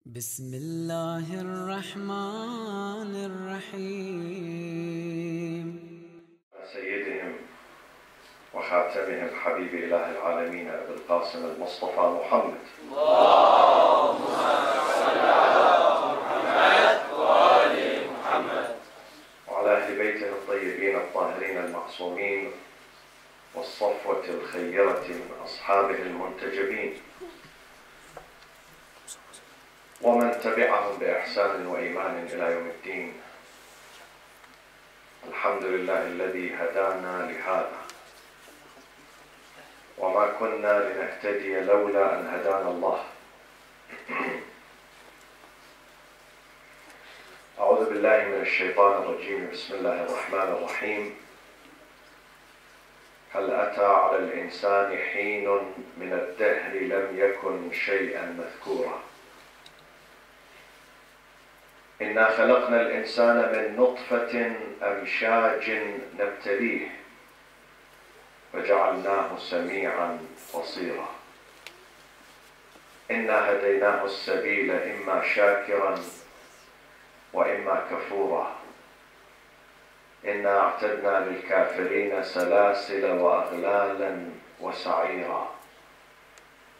بسم الله الرحمن الرحيم. سيدهم وخاتمهم حبيب إله العالمين أبي القاسم المصطفى محمد اللهم صل على محمد وآل محمد وعلى أهل بيته الطيبين الطاهرين المعصومين والصفوة الخيرة من أصحابه المنتجبين ومن تبعهم بإحسان وإيمان إلى يوم الدين. الحمد لله الذي هدانا لهذا وما كنا لنهتدي لولا أن هدانا الله. أعوذ بالله من الشيطان الرجيم. بسم الله الرحمن الرحيم. هل أتى على الإنسان حين من الدهر لم يكن شيئا مذكورا. إنا خلقنا الإنسان من نطفة أمشاج نبتليه وجعلناه سميعا بصيرا. إنا هديناه السبيل إما شاكرا وإما كفورا. إنا أعتدنا للكافرين سلاسل وأغلالا وسعيرا.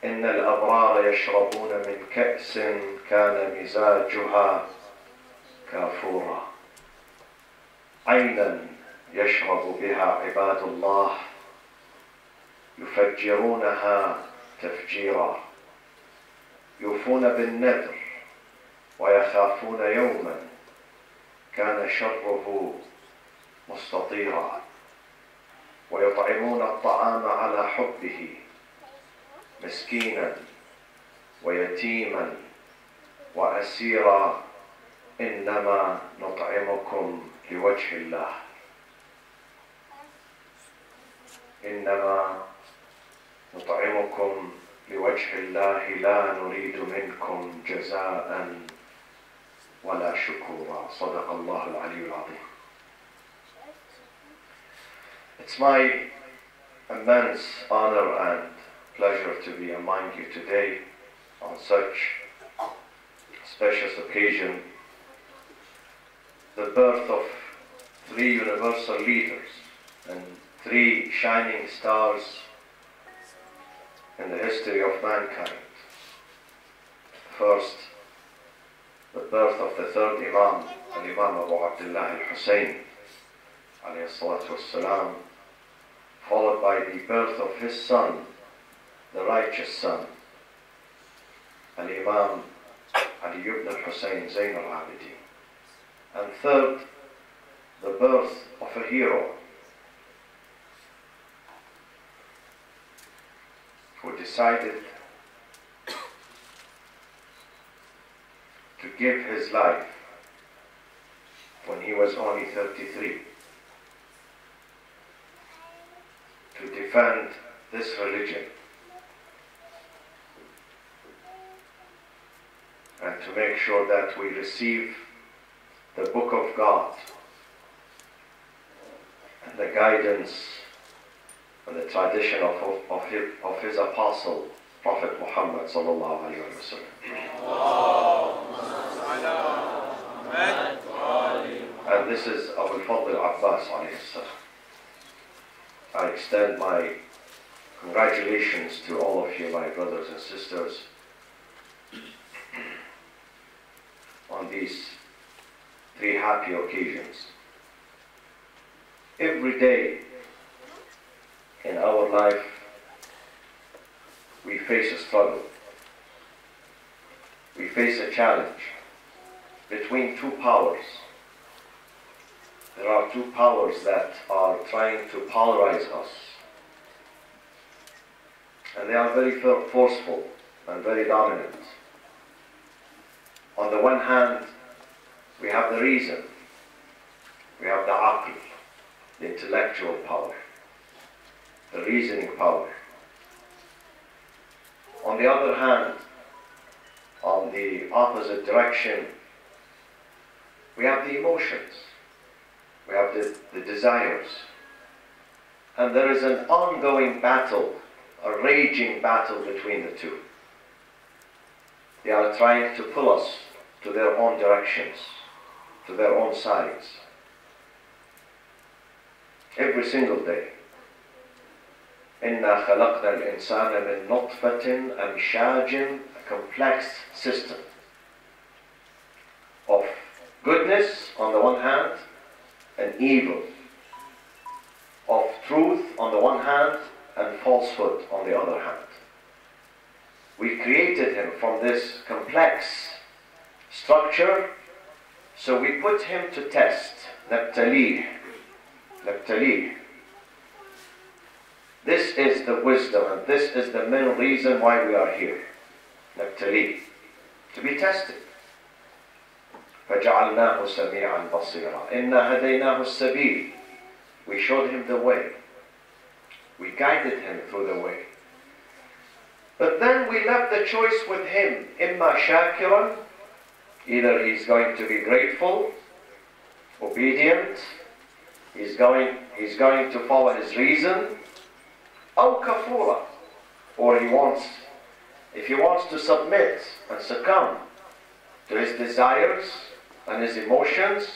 إن الأبرار يشربون من كأس كان مزاجها كافورا. عينا يشرب بها عباد الله يفجرونها تفجيرا. يوفون بالنذر ويخافون يوما كان شره مستطيرا. ويطعمون الطعام على حبه مسكينا ويتيما وأسيرا. إنما نطعمكم لوجه الله. إنما نطعمكم لوجه الله لا نريد منكم جزاء ولا شكورا. صدق الله العلي العظيم. It's my immense honor and pleasure to be among you today on such a special occasion, the birth of three universal leaders and three shining stars in the history of mankind. First, the birth of the third Imam, Al-Imam Abu Abdullah Al-Hussein, alayhi salatu wassalam, followed by the birth of his son, the righteous son, Al-Imam Ali ibn al-Hussein Zayn al-Abidin. And third, the birth of a hero who decided to give his life when he was only 33 to defend this religion and to make sure that we receive the Book of God and the guidance and the tradition of his apostle, Prophet Muhammad sallallahu alayhi wa sallam. And this is Abu al-Fadl Abbas alayhi salam. I extend my congratulations to all of you, my brothers and sisters, on these three happy occasions. Every day in our life we face a struggle. We face a challenge between two powers. There are two powers that are trying to polarize us, and they are very forceful and very dominant. On the one hand, we have the reason, we have the aql, the intellectual power, the reasoning power. On the other hand, on the opposite direction, we have the emotions, we have the desires, and there is an ongoing battle, a raging battle between the two. They are trying to pull us to their own directions, to their own sides. Every single day. إِنَّا خَلَقْنَا الْإِنسَانَ مِنْ نُطْفَةٍ أَمْشَاجٍ, a complex system of goodness on the one hand and evil, of truth on the one hand and falsehood on the other hand. We created him from this complex structure, so we put him to test. نبتليه. This is the wisdom, and this is the main reason why we are here. نبتليه, to be tested. فَجَعَلْنَاهُ سَمِيعًا بَصِيرًا إِنَّا هَدَيْنَاهُ السَّبِيلِ. We showed him the way. We guided him through the way. But then we left the choice with him. إِمَّا شَاكِرًا, either he's going to be grateful, obedient, he's going to follow his reason, أو كفورا, or if he wants to submit and succumb to his desires and his emotions,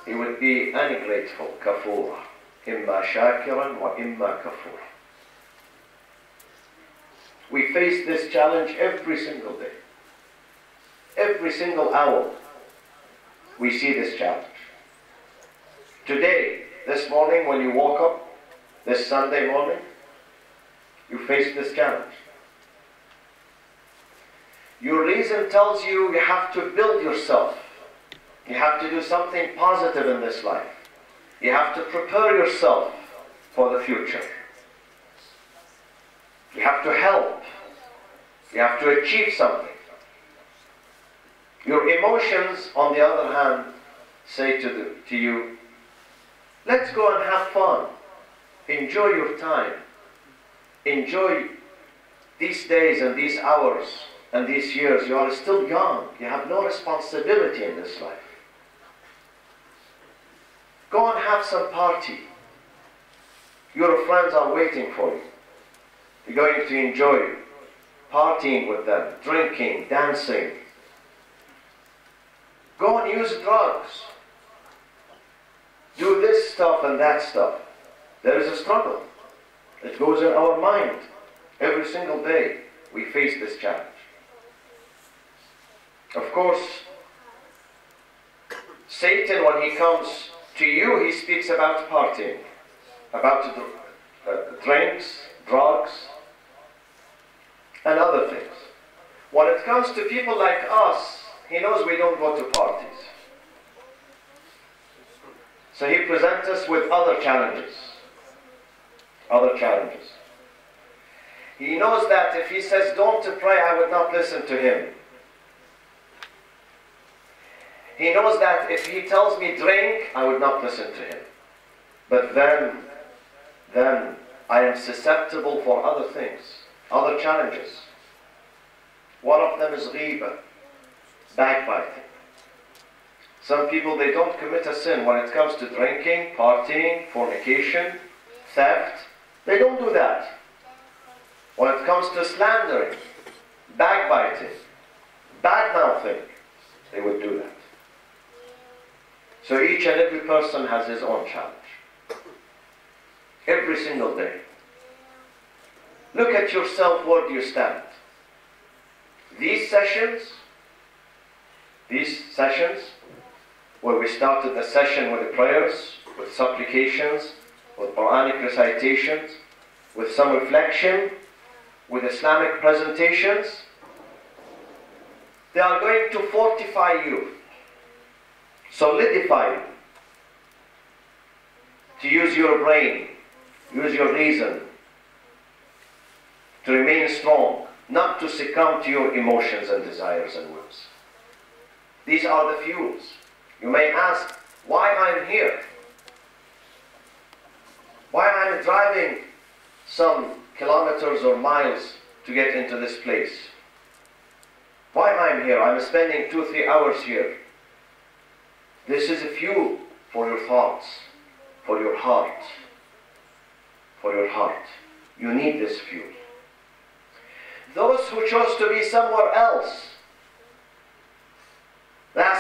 he would be ungrateful, كفورا. إما شاكرا وإما كفورا. We face this challenge every single day. Every single hour we see this challenge. Today, this morning when you woke up, this Sunday morning, you face this challenge. Your reason tells you have to build yourself. You have to do something positive in this life. You have to prepare yourself for the future. You have to help. You have to achieve something. Your emotions, on the other hand, say to you, let's go and have fun. Enjoy your time. Enjoy these days and these hours and these years. You are still young. You have no responsibility in this life. Go and have some party. Your friends are waiting for you. You're going to enjoy partying with them, drinking, dancing. Go and use drugs. Do this stuff and that stuff. There is a struggle. It goes in our mind. Every single day we face this challenge. Of course, Satan, when he comes to you, he speaks about partying, about drinks, drugs, and other things. When it comes to people like us, he knows we don't go to parties. So he presents us with other challenges. He knows that if he says don't to pray, I would not listen to him. He knows that if he tells me drink, I would not listen to him. But then I am susceptible for other things, other challenges. One of them is ghiba, backbiting. Some people, they don't commit a sin when it comes to drinking, partying, fornication, theft. They don't do that. When it comes to slandering, backbiting, bad-mouthing, they would do that. So each and every person has his own challenge. Every single day. Look at yourself, where do you stand? These sessions, where we started the session with the prayers, with supplications, with Quranic recitations, with some reflection, with Islamic presentations, they are going to fortify you, solidify you, to use your brain, use your reason, to remain strong, not to succumb to your emotions and desires and whims. These are the fuels. You may ask, why I'm here? Why I'm driving some kilometers or miles to get into this place? Why I'm here? I'm spending 2-3 hours here. This is a fuel for your thoughts, for your heart, for your heart. You need this fuel. Those who chose to be somewhere else,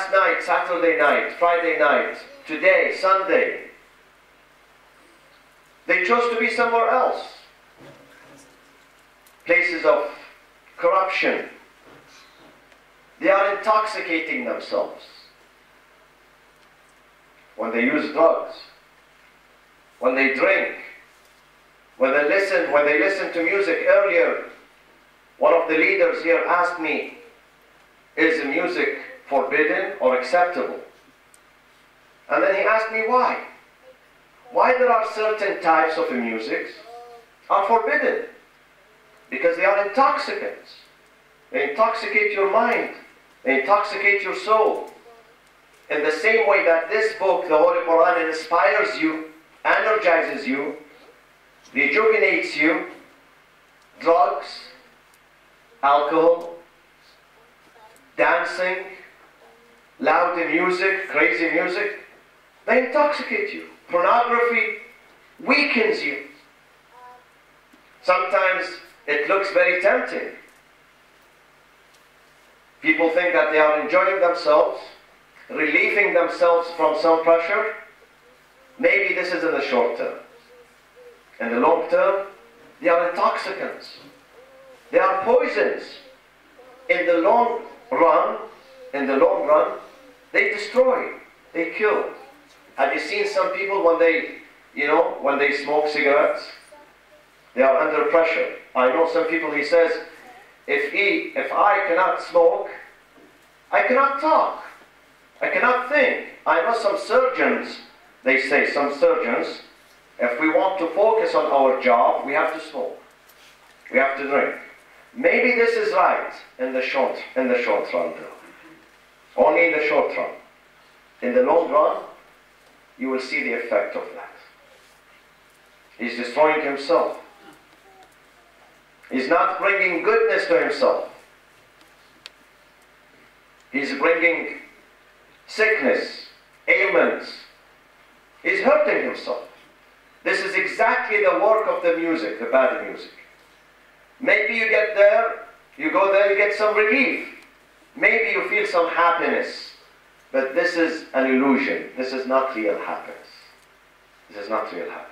last night, Saturday night, Friday night, today, Sunday. They chose to be somewhere else. Places of corruption. They are intoxicating themselves. When they use drugs, when they drink, when they listen to music. Earlier, one of the leaders here asked me, is music forbidden or acceptable? And then he asked me why. Why there are certain types of music are forbidden? Because they are intoxicants. They intoxicate your mind. They intoxicate your soul. In the same way that this book, the Holy Quran, inspires you, energizes you, rejuvenates you, drugs, alcohol, dancing, loud music, crazy music, they intoxicate you. Pornography weakens you. Sometimes it looks very tempting. People think that they are enjoying themselves, relieving themselves from some pressure. Maybe this is in the short term. In the long term, they are intoxicants. They are poisons. In the long run, they destroy, they kill. Have you seen some people when they smoke cigarettes? They are under pressure. I know some people, he says, if I cannot smoke, I cannot talk. I cannot think. I know some surgeons, they say, some surgeons, if we want to focus on our job, we have to smoke. We have to drink. Maybe this is right in the short run though. Only in the short run. In the long run, you will see the effect of that. He's destroying himself. He's not bringing goodness to himself. He's bringing sickness, ailments. He's hurting himself. This is exactly the work of the music, the bad music. Maybe you get there, you go there, you get some relief. Maybe you feel some happiness. But this is an illusion. This is not real happiness. This is not real happiness.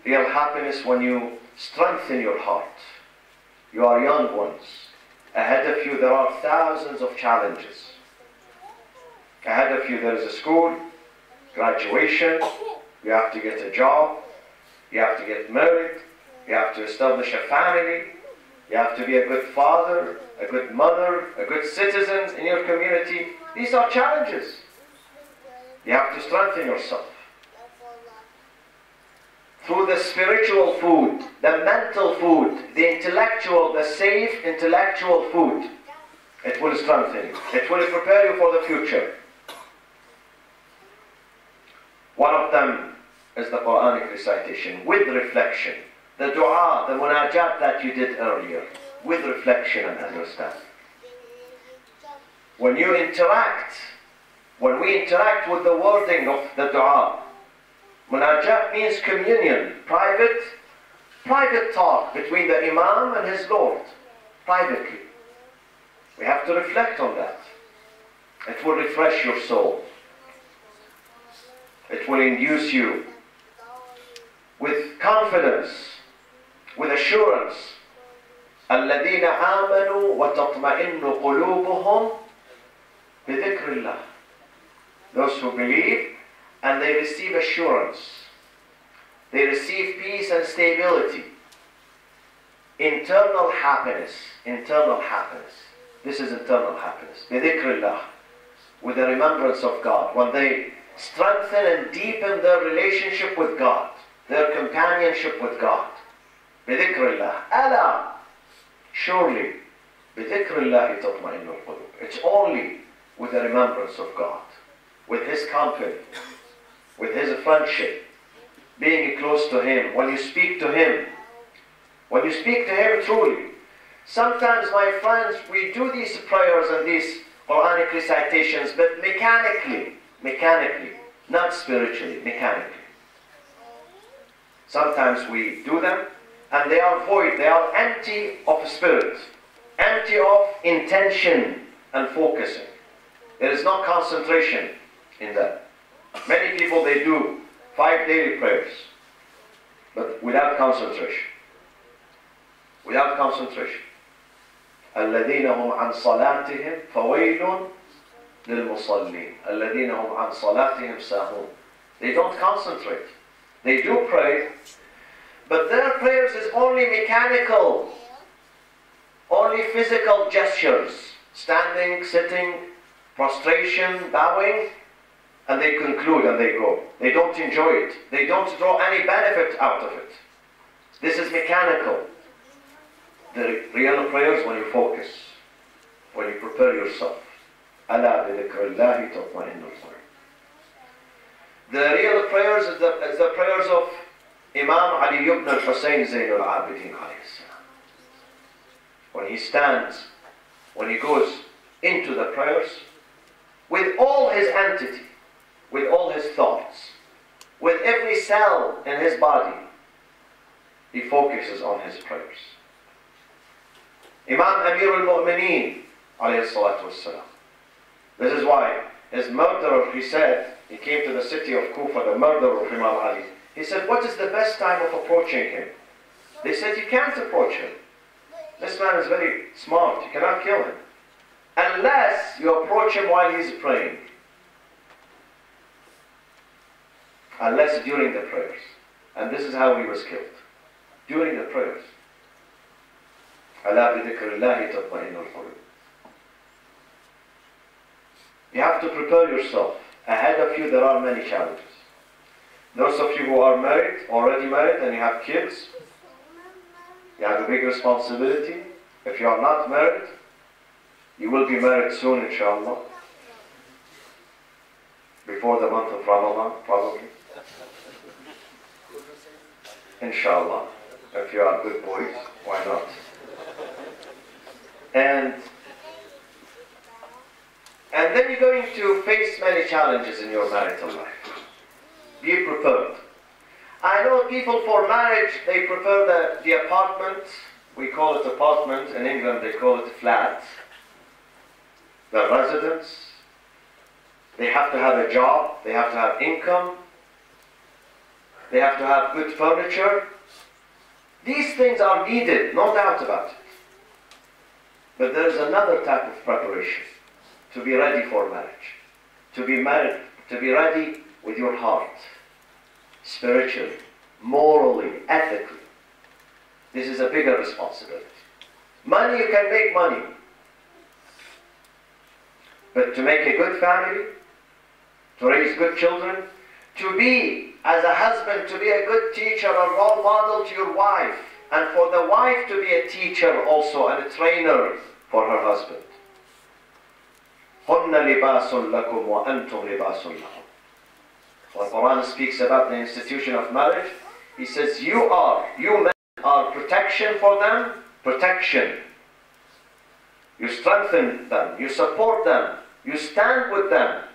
Real happiness when you strengthen your heart. You are young ones. Ahead of you there are thousands of challenges. Ahead of you there is a school, graduation, you have to get a job, you have to get married, you have to establish a family, you have to be a good father, a good mother, a good citizen in your community. These are challenges. You have to strengthen yourself. Through the spiritual food, the mental food, the intellectual, the safe intellectual food, it will strengthen you. It will prepare you for the future. One of them is the Quranic recitation with reflection. The dua, the munajat that you did earlier, with reflection and understanding. When we interact with the wording of the dua, munajat means communion, private talk between the Imam and his Lord, privately. We have to reflect on that. It will refresh your soul. It will induce you with confidence, with assurance. الَّذِينَ آمَنُوا وَتَطْمَئِنُّ قُلُوبُهُمْ بِذِكْرِ اللَّهِ. Those who believe and they receive assurance. They receive peace and stability. Internal happiness. Internal happiness. This is internal happiness. بِذِكْرِ اللَّهِ. With the remembrance of God. When they strengthen and deepen their relationship with God. Their companionship with God. بِذِكْرِ اللَّهِ. أَلَا. Surely, بِذِكْرِ اللَّهِ تَطْمَئِنُّ الْقُلُوبُ. It's only with the remembrance of God, with His company, with His friendship, being close to Him, when you speak to Him truly. Sometimes, my friends, we do these prayers and these Quranic recitations, but mechanically, not spiritually, mechanically. Sometimes we do them, and they are void, they are empty of spirit, empty of intention and focusing. There is no concentration in that. Many people, they do 5 daily prayers, but without concentration. Without concentration. الذين هم عن صلاتهم فويل للمصلين الذين هم عن صلاتهم ساهون. They don't concentrate. They do pray, but their prayers is only mechanical, only physical gestures, standing, sitting, prostration, bowing, and they conclude and they go. They don't enjoy it. They don't draw any benefit out of it. This is mechanical. The real prayers when you focus, when you prepare yourself. ألا بذكر الله تطمئن القلوب. The real prayers is the prayers of Imam Ali ibn al-Husayn Zayn al-Abidin alayhi salam. When he stands, when he goes into the prayers, with all his entity, with all his thoughts, with every cell in his body, he focuses on his prayers. Imam Amir al-Mu'mineen alayhi salatu wassalam. This is why his murderer, he said, he came to the city of Kufa, the murderer of Imam Ali. He said, what is the best time of approaching him? They said, you can't approach him. This man is very smart, you cannot kill him. Unless you approach him while he's praying. Unless during the prayers. And this is how he was killed. During the prayers. ألا بذكر الله تطمئن القلوب. You have to prepare yourself. Ahead of you there are many challenges. Those of you who are married, already married, and you have kids, you have a big responsibility. If you are not married, you will be married soon, inshallah. Before the month of Ramadan, probably. Inshallah. If you are good boys, why not? And then you're going to face many challenges in your marital life. Be prepared. I know people for marriage, they prefer the apartment. We call it apartment. In England, they call it flat. The residence. They have to have a job. They have to have income. They have to have good furniture. These things are needed, no doubt about it. But there is another type of preparation. To be ready for marriage. To be married. To be ready with your heart. Spiritually. Morally. Ethically. This is a bigger responsibility. Money, you can make money. But to make a good family, to raise good children, to be, as a husband, to be a good teacher, a role model to your wife, and for the wife to be a teacher also and a trainer for her husband. هُنَّ لِبَاسٌ لَكُمْ وَأَنْتُمْ لِبَاسٌ لَهُمْ. When Quran speaks about the institution of marriage, he says, you men are protection for them, protection. You strengthen them, you support them, you stand with them.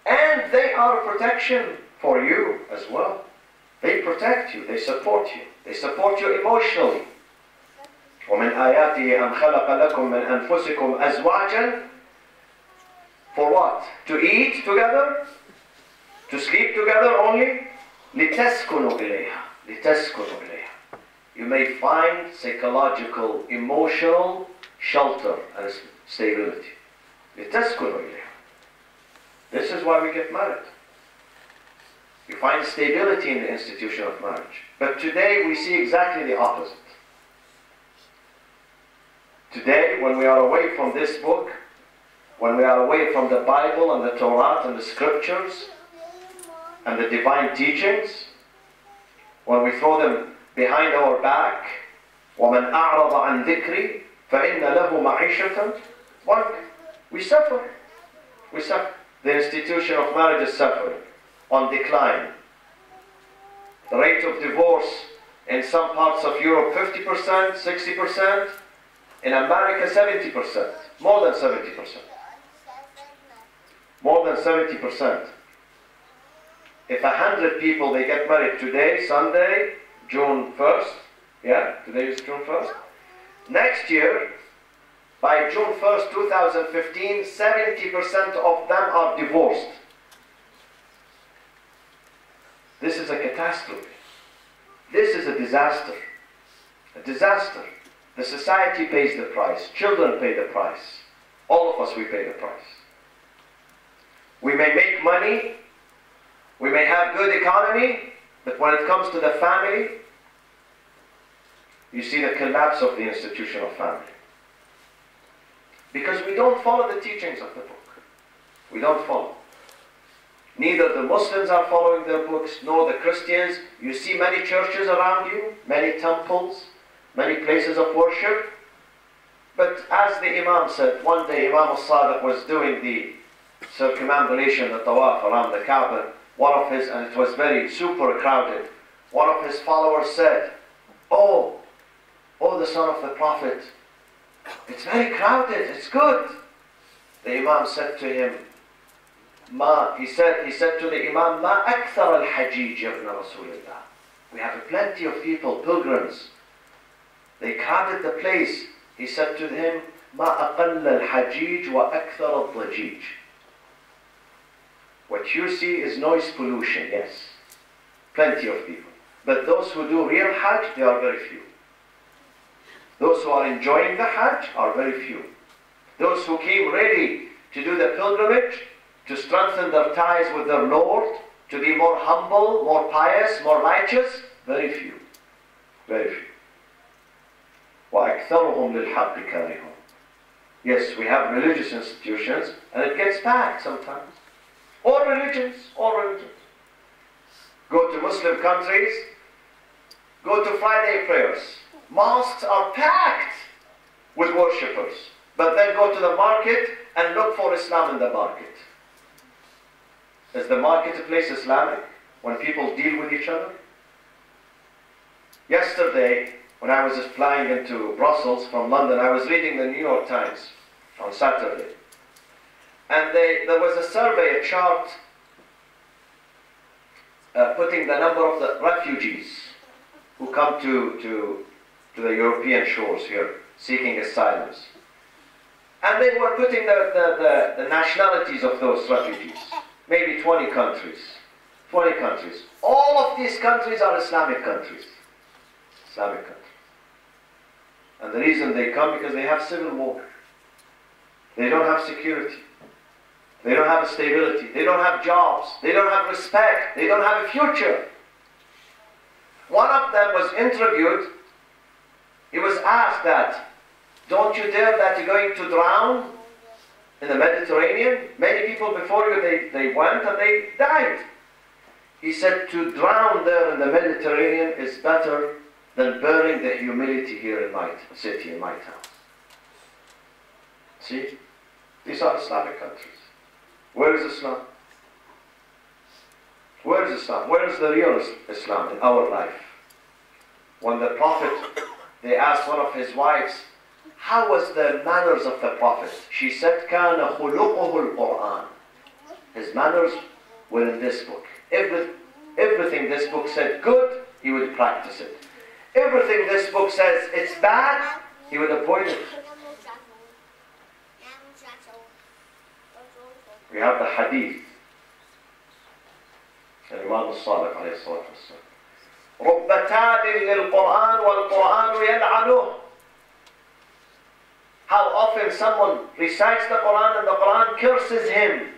And they are protection for you as well. They protect you, they support you emotionally. وَمِنْ آيَاتِهِ أَنْ خَلَقَ لَكُمْ مِنْ أَنفُسِكُمْ أَزْوَاجًا. For what? To eat together? To sleep together only? لِتَسْكُنُوا إِلَيْهَا. لِتَسْكُنُوا إِلَيْهَا. You may find psychological, emotional shelter and stability. لِتَسْكُنُوا إِلَيْهَا. This is why we get married. You find stability in the institution of marriage. But today we see exactly the opposite. Today, when we are away from this book, when we are away from the Bible and the Torah and the scriptures and the divine teachings, when we throw them behind our back, وَمَنْ أَعْرَضَ عَنْ ذِكْرِي فَإِنَّ لَهُ مَعِيشَةً. We suffer. We suffer. The institution of marriage is suffering, on decline. The rate of divorce in some parts of Europe 50%, 60%. In America 70%. More than 70%. More than 70%. If 100 people, they get married today, Sunday, June 1st. Yeah, today is June 1st. Next year, By June 1st, 2015, 70% of them are divorced. This is a catastrophe. This is a disaster. A disaster. The society pays the price. Children pay the price. All of us, we pay the price. We may make money. We may have good economy. But when it comes to the family, you see the collapse of the institution of family. Because we don't follow the teachings of the book. We don't follow. Neither the Muslims are following their books, nor the Christians. You see many churches around you, many temples, many places of worship. But as the Imam said, one day Imam al-Sadiq was doing the circumambulation, the tawaf around the Kaaba. One of his, and it was very super crowded, one of his followers said, oh, the son of the Prophet, it's very crowded, it's good. The Imam said to him, he said to the Imam, Ma akthar al-hajij ibn Rasulullah. We have plenty of people, pilgrims. They crowded the place. He said to him, Ma aqall al-hajij wa akthar al-dajij. What you see is noise pollution, yes. Plenty of people. But those who do real Hajj, they are very few. Those who are enjoying the Hajj are very few. Those who came ready to do the pilgrimage, to strengthen their ties with their Lord, to be more humble, more pious, more righteous, very few. Very few. وَأَكْثَرُهُمْ لِلْحَقِّ كَارِهُمْ. Yes, we have religious institutions, and it gets packed sometimes. All religions, all religions. Go to Muslim countries, go to Friday prayers. Mosques are packed with worshippers. But then go to the market and look for Islam in the market. Is the marketplace Islamic when people deal with each other? Yesterday, when I was just flying into Brussels from London, I was reading the New York Times on Saturday. And there was a survey, a chart, putting the number of the refugees who come to the European shores here, seeking asylums. And they were putting the nationalities of those refugees. Maybe 20 countries. 20 countries. All of these countries are Islamic countries. Islamic countries. And the reason they come, because they have civil war. They don't have security. They don't have stability. They don't have jobs. They don't have respect. They don't have a future. One of them was interviewed. He was asked that, don't you dare that you're going to drown in the Mediterranean? Many people before you, they went and they died. He said, to drown there in the Mediterranean is better than burning the humility here in my city, in my town. See? These are Islamic countries. Where is Islam? Where is Islam? Where is the real Islam in our life? When the Prophet, they asked one of his wives, how was the manners of the Prophet? She said, كَانَ خُلُقُهُ الْقُرْآنِ. His manners were in this book. Everything this book said good, he would practice it. Everything this book says it's bad, he would avoid it. We have the hadith. Imam al-Sadiq alayhi salatu wassalam. رُبَّ تَالٍ لِلْقُرْآنِ وَالْقُرْآنُ يَلْعَنُهُ. How often someone recites the Quran and the Quran curses him.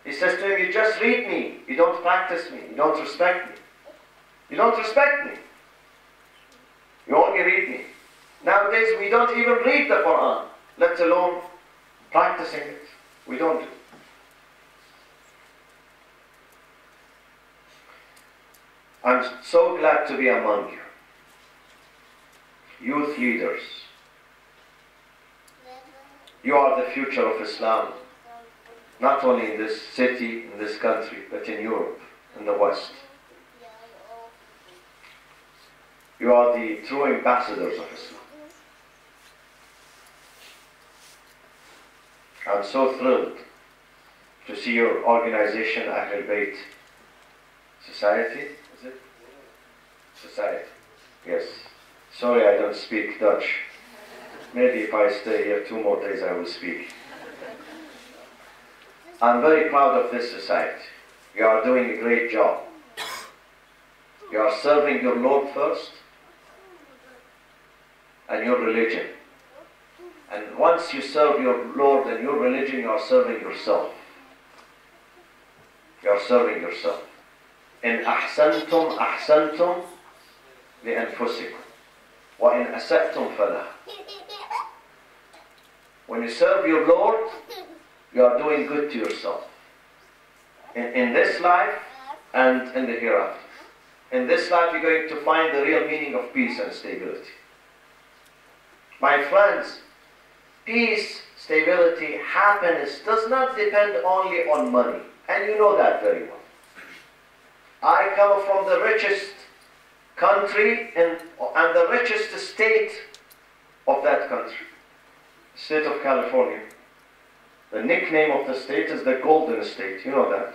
He says to him, you just read me. You don't practice me. You don't respect me. You don't respect me. You only read me. Nowadays we don't even read the Quran, let alone practicing it. We don't do. I'm so glad to be among you. Youth leaders. You are the future of Islam. Not only in this city, in this country, but in Europe, in the West. You are the true ambassadors of Islam. I'm so thrilled to see your organization, Ahlul Bayt Society, is it? Society, yes. Sorry I don't speak Dutch. maybe if I stay here 2 more days I will speak. I'm very proud of this society. You are doing a great job. You are serving your Lord first and your religion. And once you serve your Lord and your religion, you are serving yourself. You are serving yourself. إن أحسنتم أحسنتم لأنفسكم وإن أسأتم فلها. When you serve your Lord, you are doing good to yourself. In this life and in the hereafter. In this life, you're going to find the real meaning of peace and stability. My friends, peace, stability, happiness does not depend only on money. And you know that very well. I come from the richest country and the richest state of that country. State of California. The nickname of the state is the Golden State. You know that.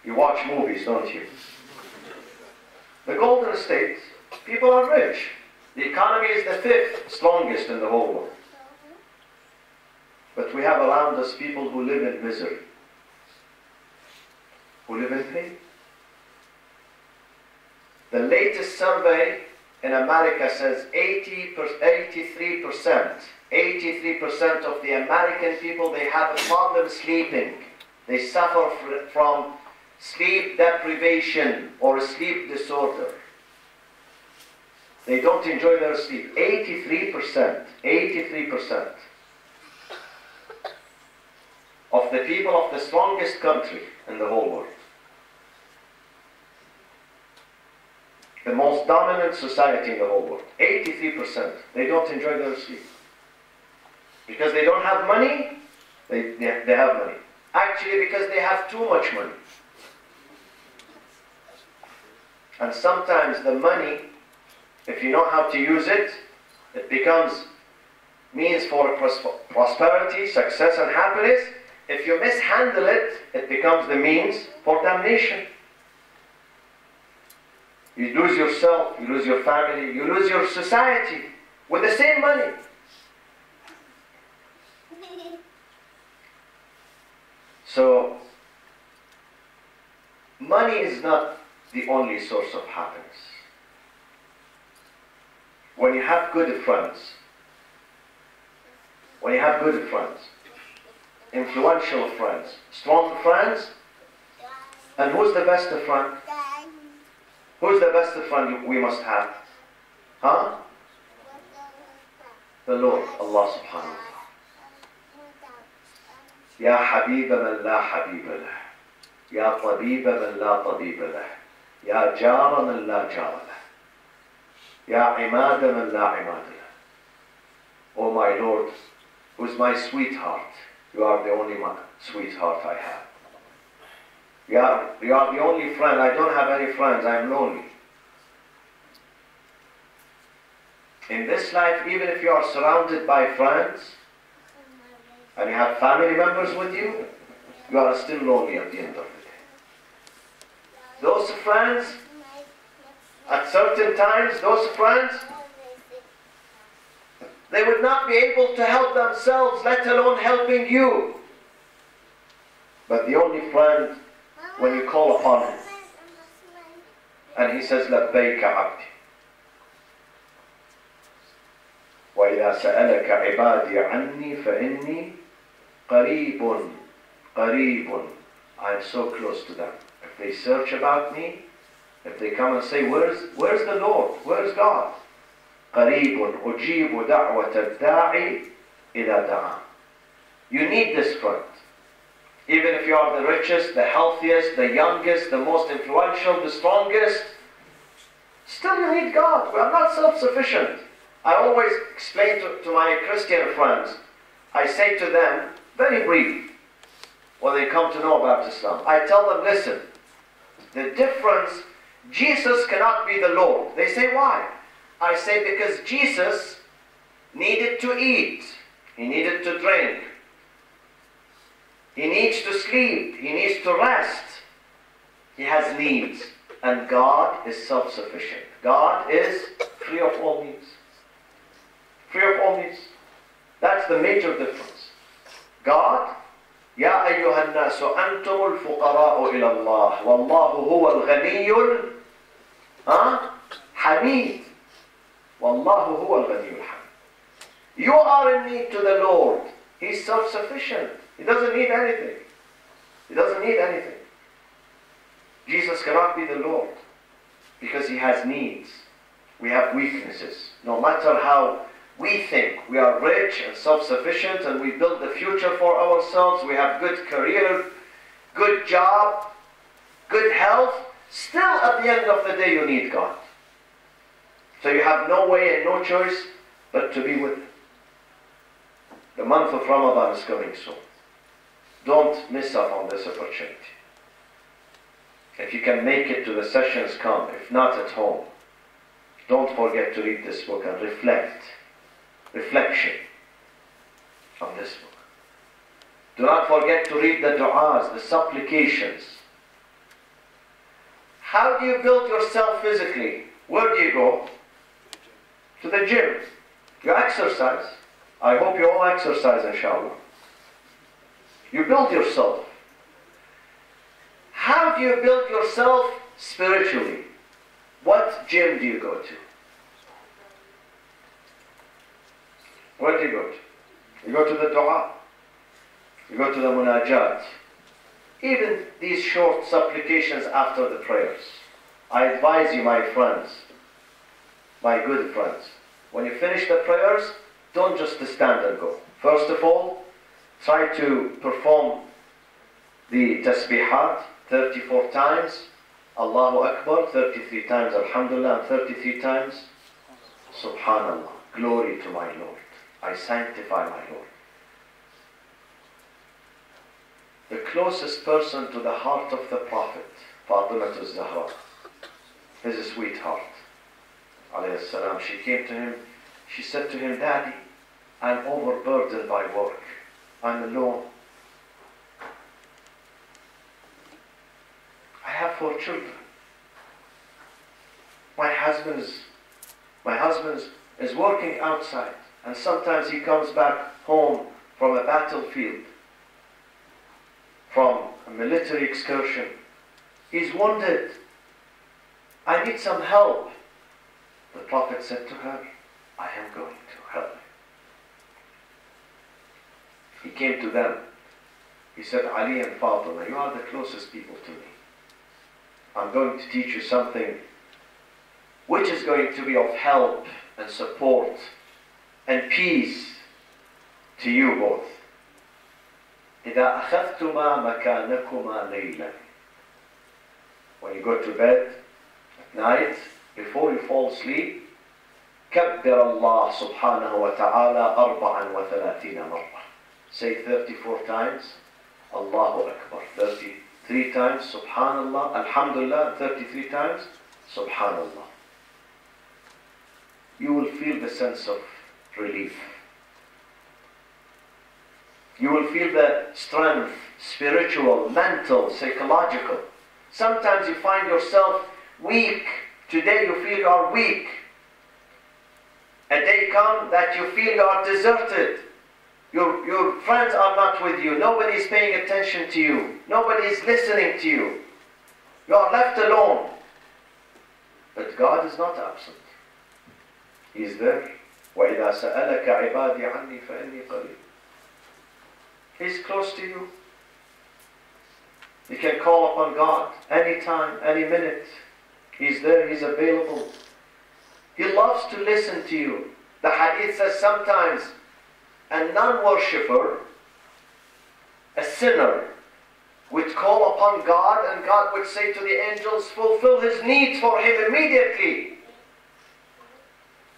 You watch movies, don't you? The Golden State, people are rich. The economy is the 5th strongest in the whole world. But we have around us people who live in misery, who live in pain. The latest survey in America says 83% of the American people, they have a problem sleeping. They suffer from sleep deprivation or sleep disorder. They don't enjoy their sleep. 83% of the people of the strongest country in the whole world. The most dominant society in the whole world. 83%. They don't enjoy their sleep. Because they don't have money, they have money. Actually, because they have too much money. And sometimes the money, if you know how to use it, it becomes means for prosperity, success and happiness. If you mishandle it, it becomes the means for damnation. You lose yourself, you lose your family, you lose your society with the same money. So, money is not the only source of happiness. When you have good friends, influential friends, strong friends, and who's the best friend? Who's the best friend we must have? Huh? The Lord, Allah subhanahu wa ta'ala. يا حبيب من لا حبيب له يا طبيب من لا طبيب له يا جار من لا جار له يا عماد من لا عماد له. Oh my Lord, who's my sweetheart? You are the only sweetheart I have. You are the only friend. I don't have any friends. I am lonely. In this life, even if you are surrounded by friends, and you have family members with you, you are still lonely at the end of the day. Those friends, at certain times, those friends, they would not be able to help themselves, let alone helping you. But the only friend, when you call upon him, and he says, لبيك عبدي. وإذا سألك عبادي عني فإني قريب. I am so close to them. If they search about me, if they come and say, where's the Lord? Where's God? قريب أجيب دعوة الداعي إذا دعان. You need this friend. Even if you are the richest, the healthiest, the youngest, the most influential, the strongest, still you need God. We are not self-sufficient. I always explain to my Christian friends, I say to them, very brief, when they come to know about Islam, I tell them, listen, the difference, Jesus cannot be the Lord. They say, why? I say, because Jesus needed to eat, he needed to drink, he needs to sleep, he needs to rest, he has needs, and God is self-sufficient. God is free of all needs. Free of all needs. That's the major difference. God, يا أيها الناس أنتم الفقراء إلى الله والله هو الغني حميد. والله هو الغني الحميد. You are in need to the Lord. He's self-sufficient. He doesn't need anything. He doesn't need anything. Jesus cannot be the Lord because He has needs. We have weaknesses. No matter how we think we are rich and self-sufficient and we build the future for ourselves, we have good career, good job, good health, still at the end of the day you need God. So you have no way and no choice but to be with Him. The month of Ramadan is coming soon. Don't miss out on this opportunity. If you can make it to the sessions, come. If not, at home. Don't forget to read this book and reflection on this book. Do not forget to read the du'as, the supplications. How do you build yourself physically? Where do you go? To the gym. You exercise. I hope you all exercise, inshallah. You build yourself. How do you build yourself spiritually? What gym do you go to? Where do you go to? You go to the dua. You go to the munajat. Even these short supplications after the prayers. I advise you, my friends, my good friends, when you finish the prayers, don't just stand and go. First of all, try to perform the tasbihat 34 times, Allahu Akbar 33 times, Alhamdulillah 33 times, Subhanallah, glory to my Lord. I sanctify my Lord. The closest person to the heart of the Prophet, Fatima az-Zahra, his sweetheart, alayhi salam, she came to him, she said to him, Daddy, I'm overburdened by work. I'm alone. I have 4 children. My husband is working outside, and sometimes he comes back home from a battlefield, from a military excursion. He's wounded. I need some help. The Prophet said to her, I am going to help you. He came to them. He said, Ali and Fatima, you are the closest people to me. I'm going to teach you something which is going to be of help and support and peace to you both. إذا أخذتما مكانكما ليلا. When you go to bed at night, before you fall asleep, كبر الله سبحانه وتعالى 34 مرة. Say 34 times, Allahu Akbar, 33 times, Subhanallah, Alhamdulillah, 33 times, Subhanallah. You will feel the sense of relief. You will feel the strength, spiritual, mental, psychological. Sometimes you find yourself weak. Today you feel you are weak. A day comes that you feel you are deserted. Your friends are not with you. Nobody is paying attention to you. Nobody is listening to you. You are left alone. But God is not absent. He is there. وَإِذَا سَأَلَكَ عِبَادِي عَنِّي فَإِنِّي قَرِيبٌ. He's close to you. You can call upon God anytime, any minute. He's there, He's available. He loves to listen to you. The hadith says sometimes a non-worshipper, a sinner, would call upon God and God would say to the angels, fulfill his needs for him immediately.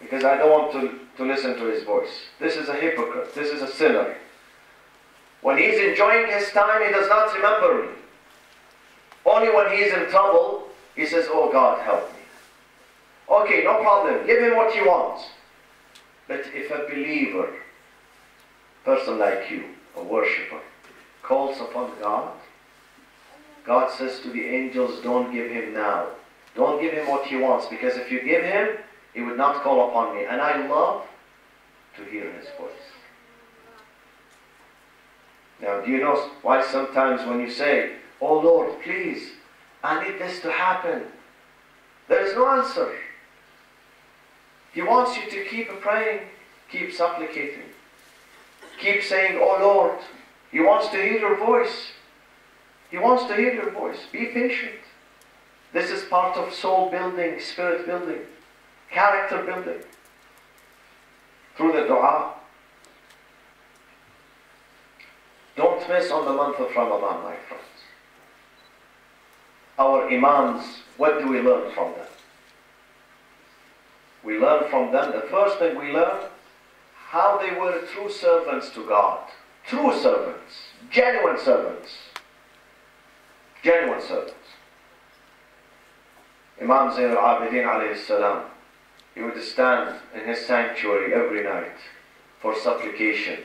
Because I don't want to listen to his voice. This is a hypocrite. This is a sinner. When he's enjoying his time, he does not remember me. Only when he's in trouble, he says, oh God, help me. Okay, no problem. Give him what he wants. But if a believer, person like you, a worshipper, calls upon God, God says to the angels, don't give him now. Don't give him what he wants, because if you give him, he would not call upon me. And I love to hear his voice. Now, do you know why sometimes when you say, "Oh Lord, please, I need this to happen," there is no answer. He wants you to keep praying, keep supplicating, keep saying, "Oh Lord." He wants to hear your voice. He wants to hear your voice. Be patient. This is part of soul building, spirit building, character building through the dua. Don't miss on the month of Ramadan, my friends. Our imams, what do we learn from them? We learn from them, the first thing we learn, how they were true servants to God. True servants, genuine servants. Genuine servants. Imam Zayn al-Abidin alayhi salam, he would stand in his sanctuary every night for supplication.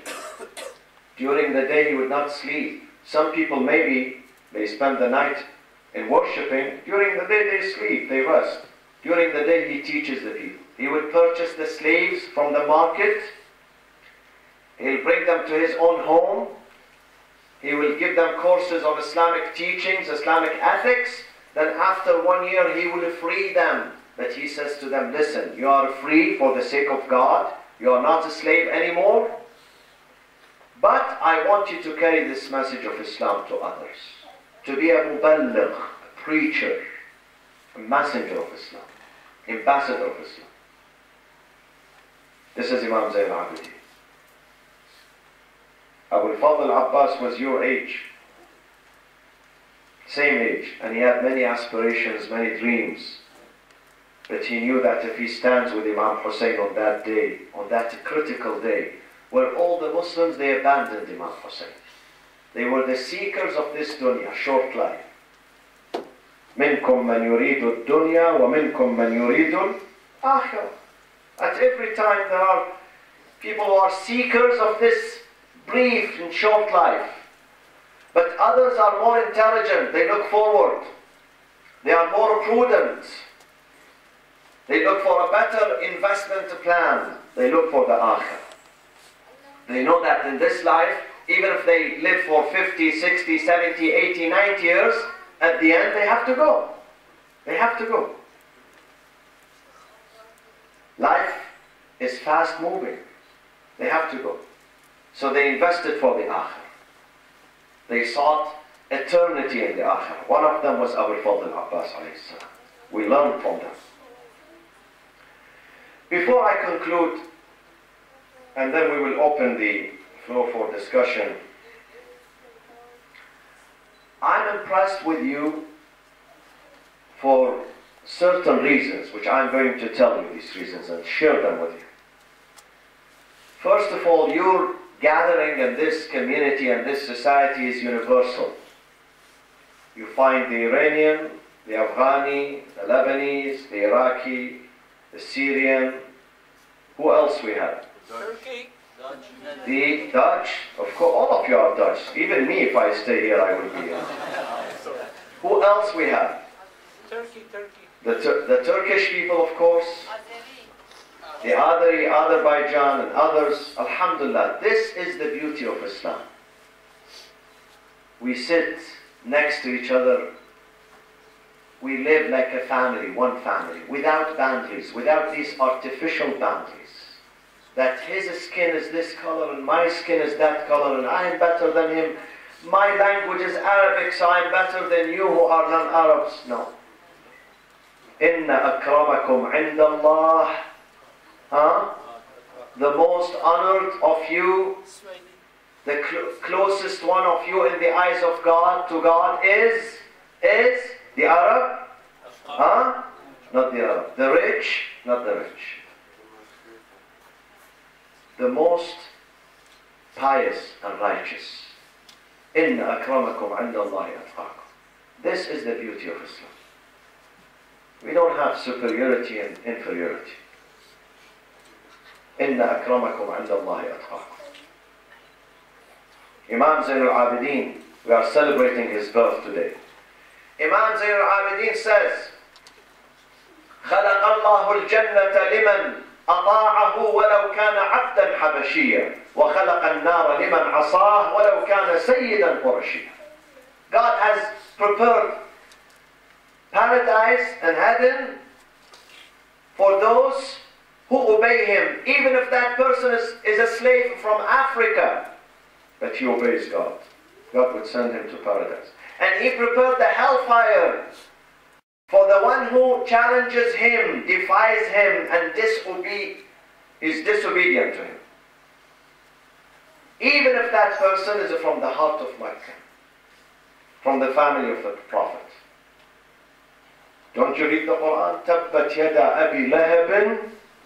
During the day he would not sleep. Some people maybe they spend the night in worshipping. During the day they sleep, they rest. During the day he teaches the people. He would purchase the slaves from the market. He'll bring them to his own home. He will give them courses on Islamic teachings, Islamic ethics. Then after 1 year he will free them. But he says to them, listen, you are free for the sake of God. You are not a slave anymore. But I want you to carry this message of Islam to others. To be a muballigh, a preacher, a messenger of Islam, ambassador of Islam. This is Imam Zayn al-Abidin. Abu al-Fadl Abbas was your age. Same age. And he had many aspirations, many dreams. But he knew that if he stands with Imam Hussein on that day, on that critical day, where all the Muslims, they abandoned Imam Hussein. They were the seekers of this dunya, short life. مِنْكُمْ مَنْ يُرِيدُ الدُّنْيَا وَمِنْكُمْ مَنْ يُرِيدُ الْآخِرَةِ. At every time there are people who are seekers of this brief and short life. But others are more intelligent. They look forward. They are more prudent. They look for a better investment plan. They look for the akhirah. They know that in this life, even if they live for 50, 60, 70, 80, 90 years, at the end they have to go. They have to go. Life is fast moving. They have to go. So they invested for the akhirah. They sought eternity in the akhirah. One of them was Abu al-Fadl Abbas alayhi salam. We learned from them. Before I conclude, and then we will open the floor for discussion, I'm impressed with you for certain reasons, which I'm going to tell you these reasons and share them with you. First of all, your gathering in this community and this society is universal. You find the Iranian, the Afghani, the Lebanese, the Iraqi, the Syrian. Who else we have? Turkey. Dutch. The Dutch. Of course, all of you are Dutch. Even me, if I stay here, I will be here. Who else we have? Turkey. The Turkish people, of course. The Adari, Azerbaijan, and others. Alhamdulillah, this is the beauty of Islam. We sit next to each other. We live like a family, one family, without boundaries, without these artificial boundaries. That his skin is this color and my skin is that color and I am better than him. My language is Arabic, so I am better than you who are non-Arabs. No. Inna akramakum indallah. The most honored of you, the closest one of you in the eyes of God, to God is the Arab. Not the Arab. The rich, not the rich. The most pious and righteous. Inna akramakum indallahi atqakum. This is the beauty of Islam. We don't have superiority and inferiority. Inna akramakum indallahi atqakum. Imam Zayn al-Abidin, we are celebrating his birth today. Imam Zayn al-Abidin says, خلق الله الجنة لمن أطاعه ولو كان عبدا حبشيا وخلق النار لمن عصاه ولو كان سيدا قرشيا. God has prepared paradise and heaven for those who obey Him, even if that person is a slave from Africa, but he obeys God. God would send him to paradise. And He prepared the hellfire for the one who challenges Him, defies Him, and is disobedient to Him. Even if that person is from the heart of Mecca, from the family of the Prophet. Don't you read the Quran? تَبَّتْ يَدَا أَبِي لَهَبٍ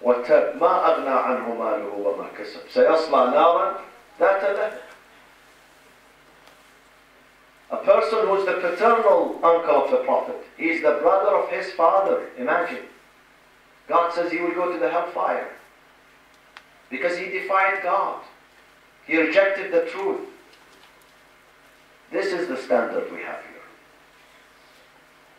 وَتَبْ مَا أَغْنَى عَنْهُ مَالُهُ وَمَا كَسَبْ سَيَصْلَى نَارًا ذَاتَ لَهَبٍ. A person who is the paternal uncle of the Prophet, he is the brother of his father. Imagine. God says he will go to the hellfire because he defied God. He rejected the truth. This is the standard we have here.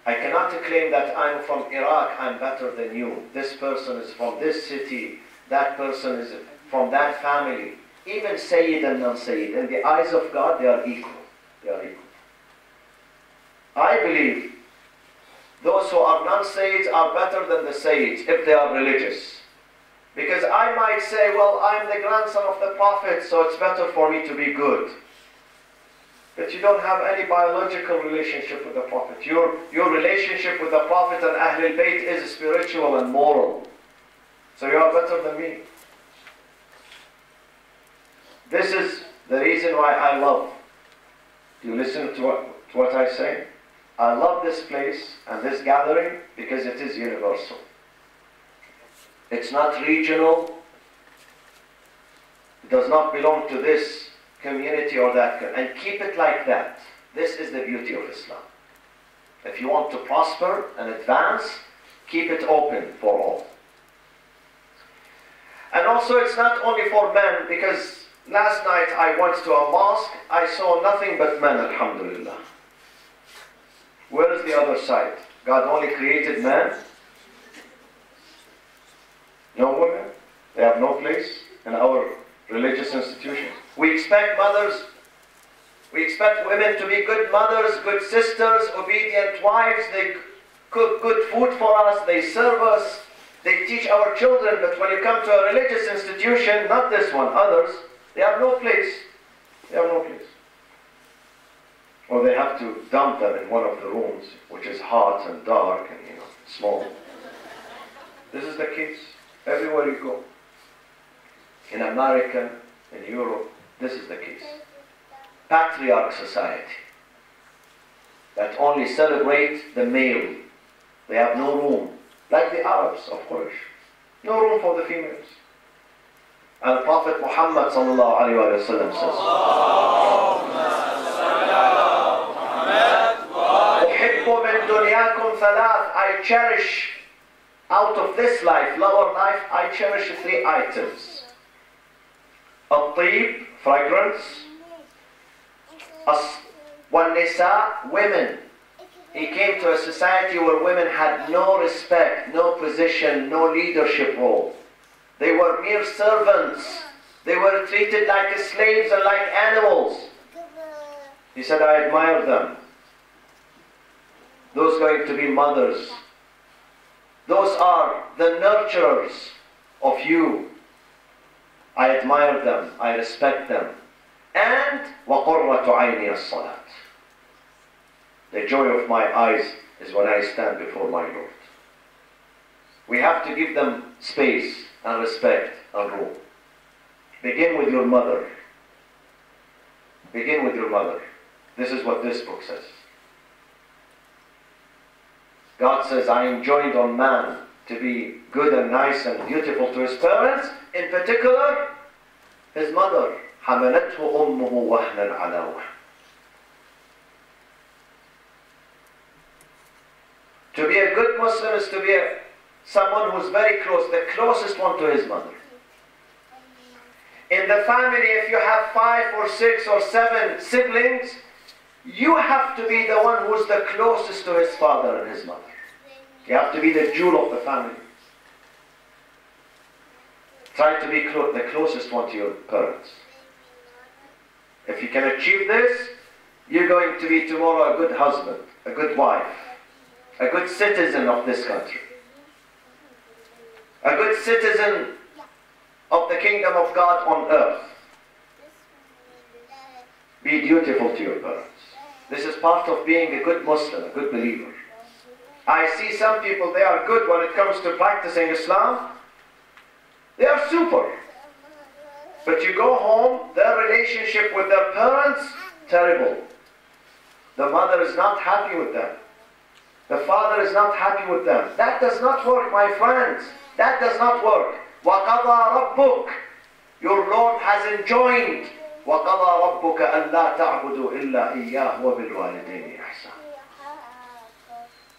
I cannot claim that I'm from Iraq, I'm better than you. This person is from this city, that person is from that family. Even Sayyid and non-Sayyid, in the eyes of God, they are equal. They are equal. I believe those who are non-Sayyids are better than the Sayyids if they are religious. Because I might say, well, I'm the grandson of the Prophet, so it's better for me to be good. But you don't have any biological relationship with the Prophet. Your relationship with the Prophet and Ahlul Bayt is spiritual and moral. So you are better than me. This is the reason why I love. Do you listen to what I say? I love this place and this gathering because it is universal. It's not regional. It does not belong to this community or that, and keep it like that. This is the beauty of Islam. If you want to prosper and advance, keep it open for all. And also it's not only for men, because last night I went to a mosque, I saw nothing but men, alhamdulillah. Where is the other side? God only created men? No women? They have no place in our religious institutions. We expect mothers, we expect women to be good mothers, good sisters, obedient wives. They cook good food for us, they serve us, they teach our children. But when you come to a religious institution, not this one, others, they have no place. They have no place. Or they have to dump them in one of the rooms, which is hot and dark and small. This is the case everywhere you go. In America, in Europe, this is the case. Patriarch society that only celebrate the male. They have no room, like the Arabs, of course. No room for the females. And Prophet Muhammad sallallahu alaihi wasallam says, "Uhibbu min dunyakum thalath." I cherish out of this life, lower life, I cherish 3 items. الطيب, fragrance. والنساء, women. He came to a society where women had no respect, no position, no leadership role. They were mere servants. They were treated like slaves and like animals. He said, I admire them. Those going to be mothers. Those are the nurturers of you. I admire them, I respect them. And وَقُرَّةُ عَيْنِي الصَّلَاةِ. The joy of my eyes is when I stand before my Lord. We have to give them space and respect and rule. Begin with your mother. Begin with your mother. This is what this book says. God says, I enjoined on man to be good and nice and beautiful to his parents, in particular, his mother. حَمَلَتْهُ أُمُّهُ وَهْنًا عَلَى وَهْنٍ. To be a good Muslim is to be someone who's very close, the closest one to his mother. In the family, if you have 5 or 6 or 7 siblings, you have to be the one who's the closest to his father and his mother. You have to be the jewel of the family. Try to be the closest one to your parents. If you can achieve this, you're going to be tomorrow a good husband, a good wife, a good citizen of this country, a good citizen of the kingdom of God on earth. Be dutiful to your parents. This is part of being a good Muslim, a good believer. I see some people, they are good when it comes to practicing Islam. They are super. But you go home, their relationship with their parents, terrible. The mother is not happy with them. The father is not happy with them. That does not work, my friends. That does not work. وَقَضَى رَبُّكَ. Your Lord has enjoined. وَقَضَى رَبُّكَ أَلَّا تَعْبُدُوا إِلَّا إِيَّاهُ وَبِالْوَالِدَيْنِ إِحْسَانًا.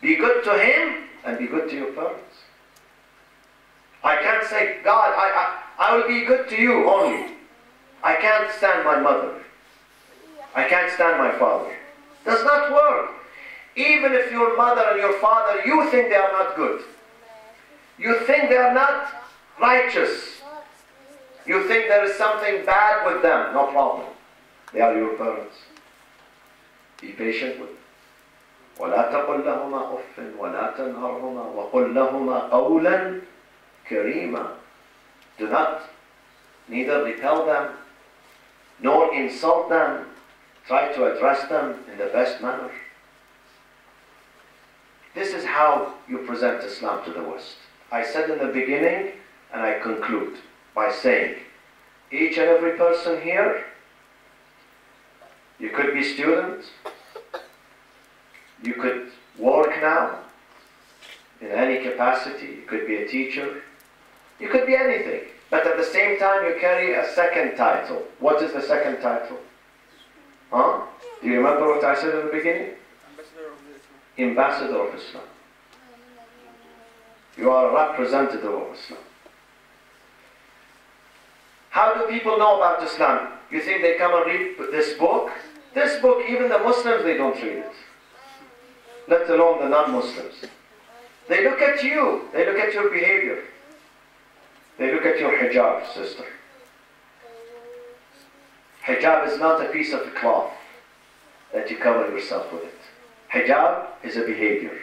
Be good to him and be good to your parents. I can't say, God, I will be good to you only. I can't stand my mother. I can't stand my father. Does not work. Even if your mother and your father, you think they are not good. You think they are not righteous. You think there is something bad with them. No problem. They are your parents. Be patient with them. وَلَا تَقُلْ لَهُمَا أُفٍّ وَلَا تَنْهَرْهُمَا وَقُلْ لَهُمَا قَوْلًا كَرِيمًا. Do not neither repel them nor insult them. Try to address them in the best manner. This is how you present Islam to the West. I said in the beginning, and I conclude by saying, each and every person here, you could be students, you could work now in any capacity, you could be a teacher, you could be anything. But at the same time, you carry a second title. What is the second title? Huh? Do you remember what I said in the beginning? Ambassador of Islam. You are a representative of Islam. How do people know about Islam? You think they come and read this book? This book, even the Muslims, they don't read it. Let alone the non-Muslims. They look at you. They look at your behavior. They look at your hijab, sister. Hijab is not a piece of cloth that you cover yourself with it. Hijab is a behavior.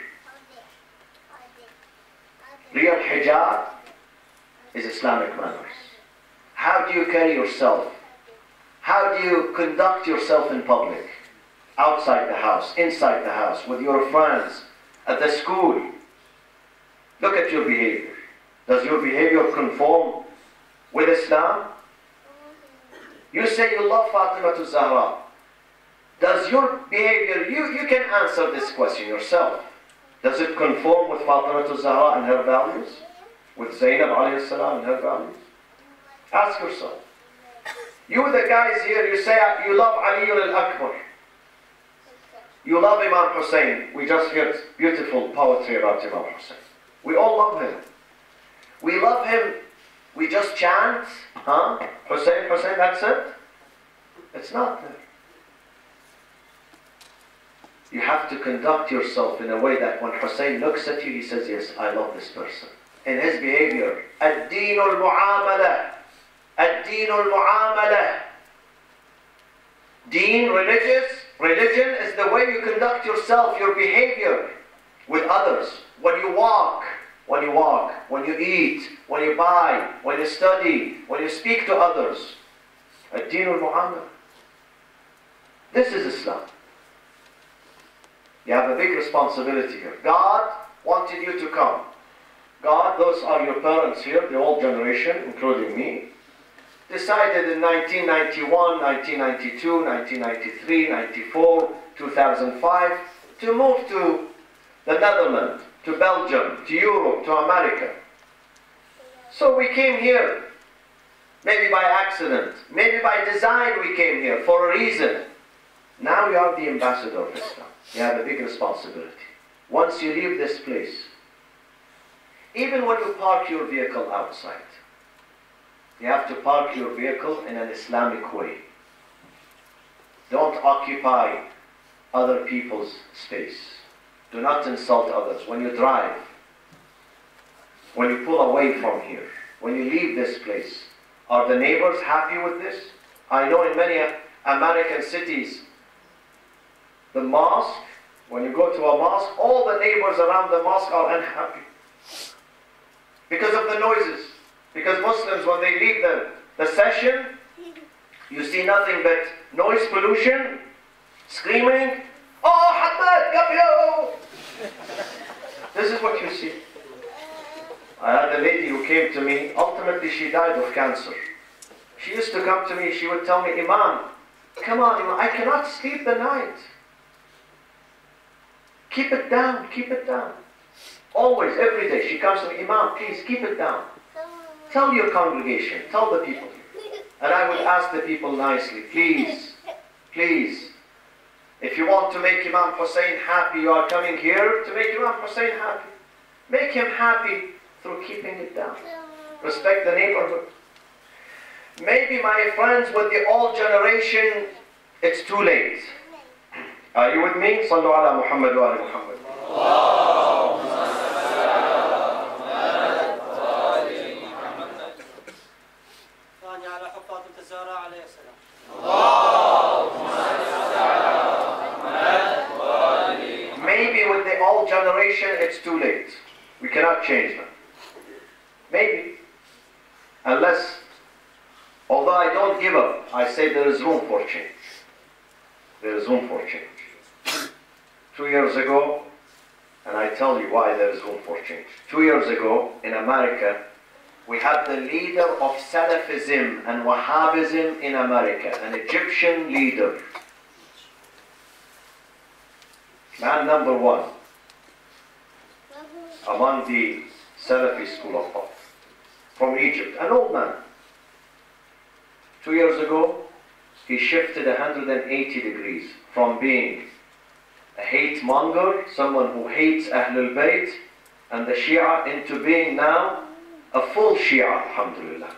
Real hijab is Islamic manners. How do you carry yourself? How do you conduct yourself in public? Outside the house, inside the house, with your friends, at the school. Look at your behavior. Does your behavior conform with Islam? You say you love Fatima to Zahra. Does your behavior, you can answer this question yourself. Does it conform with Fatima to Zahra and her values? With Zainab alayhi salam and her values? Ask yourself. You the guys here, you say you love Ali al-Akbar. You love Imam Hussein. We just heard beautiful poetry about Imam Hussein. We all love him. We love him. We just chant, huh? Hussein, Hussein, that's it? It's not there. You have to conduct yourself in a way that when Hussein looks at you, he says, yes, I love this person. In his behavior, ad-deen al-mu'amala. Ad-deen al-mu'amala. Deen, religion is the way you conduct yourself, your behavior with others. When you walk, when you eat, when you buy, when you study, when you speak to others. Ad-deen al-mu'amala. This is Islam. You have a big responsibility here. God wanted you to come. God, those are your parents here, the old generation, including me, decided in 1991, 1992, 1993, 94, 2005 to move to the Netherlands, to Belgium, to Europe, to America. So we came here, maybe by accident, maybe by design we came here for a reason. Now you are the ambassador of Islam. You have a big responsibility. Once you leave this place, even when you park your vehicle outside, you have to park your vehicle in an Islamic way. Don't occupy other people's space. Do not insult others. When you drive, when you pull away from here, when you leave this place, are the neighbors happy with this? I know in many American cities, the mosque, when you go to a mosque, all the neighbors around the mosque are unhappy because of the noises. Because Muslims, when they leave the session, you see nothing but noise pollution, screaming, "Oh, Hamad, come here!" This is what you see. I had a lady who came to me, ultimately she died of cancer. She used to come to me, she would tell me, "Imam, come on, Imam, I cannot sleep the night. Keep it down, keep it down." Always, every day, she comes to me, "Imam, please keep it down. Tell your congregation, tell the people." And I would ask the people nicely, "Please, please, if you want to make Imam Hussein happy, you are coming here to make Imam Hussein happy. Make him happy through keeping it down. Respect the neighborhood." Maybe, my friends, with the old generation, it's too late. Are you with me? Sallu ala Muhammad wa ala Muhammad. Maybe with the old generation, it's too late. We cannot change them. Maybe. Unless, although I don't give up, I say there is room for change. There is room for change. 2 years ago, and I tell you why there is room for change. 2 years ago, in America, we had the leader of Salafism and Wahhabism in America, an Egyptian leader. Man number one among the Salafi school of thought, from Egypt, an old man. 2 years ago, he shifted 180 degrees from being a hate monger, someone who hates Ahlul Bayt and the Shia, into being now a full Shia, alhamdulillah.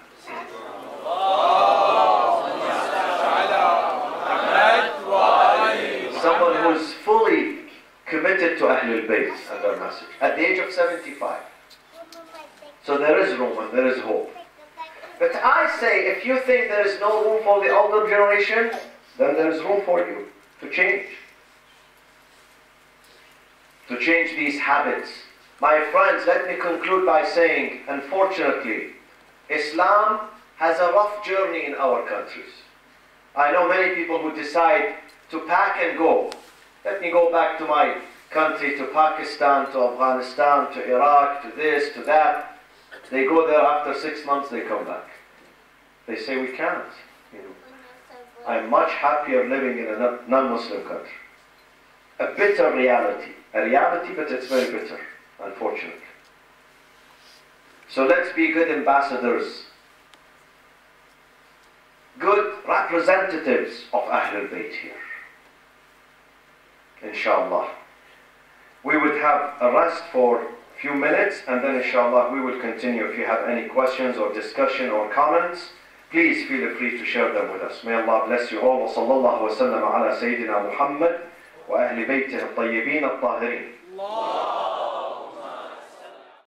Someone who's fully committed to Ahlul Bayt and their message at the age of 75. So there is room and there is hope. But I say, if you think there is no room for the older generation, then there is room for you to change. To change these habits. My friends, let me conclude by saying, unfortunately, Islam has a rough journey in our countries. I know many people who decide to pack and go. Let me go back to my country, to Pakistan, to Afghanistan, to Iraq, to this, to that. They go there after 6 months, they come back. They say, we can't. You know, I'm much happier living in a non-Muslim country. A bitter reality. A reality, but it's very bitter, unfortunately. So let's be good ambassadors, good representatives of Ahlul Bayt here. Inshallah. We would have a rest for a few minutes, and then inshallah we will continue. If you have any questions or discussion or comments, please feel free to share them with us. May Allah bless you all. وصلى الله وسلم على سيدنا محمد وأهل بيته الطيبين الطاهرين.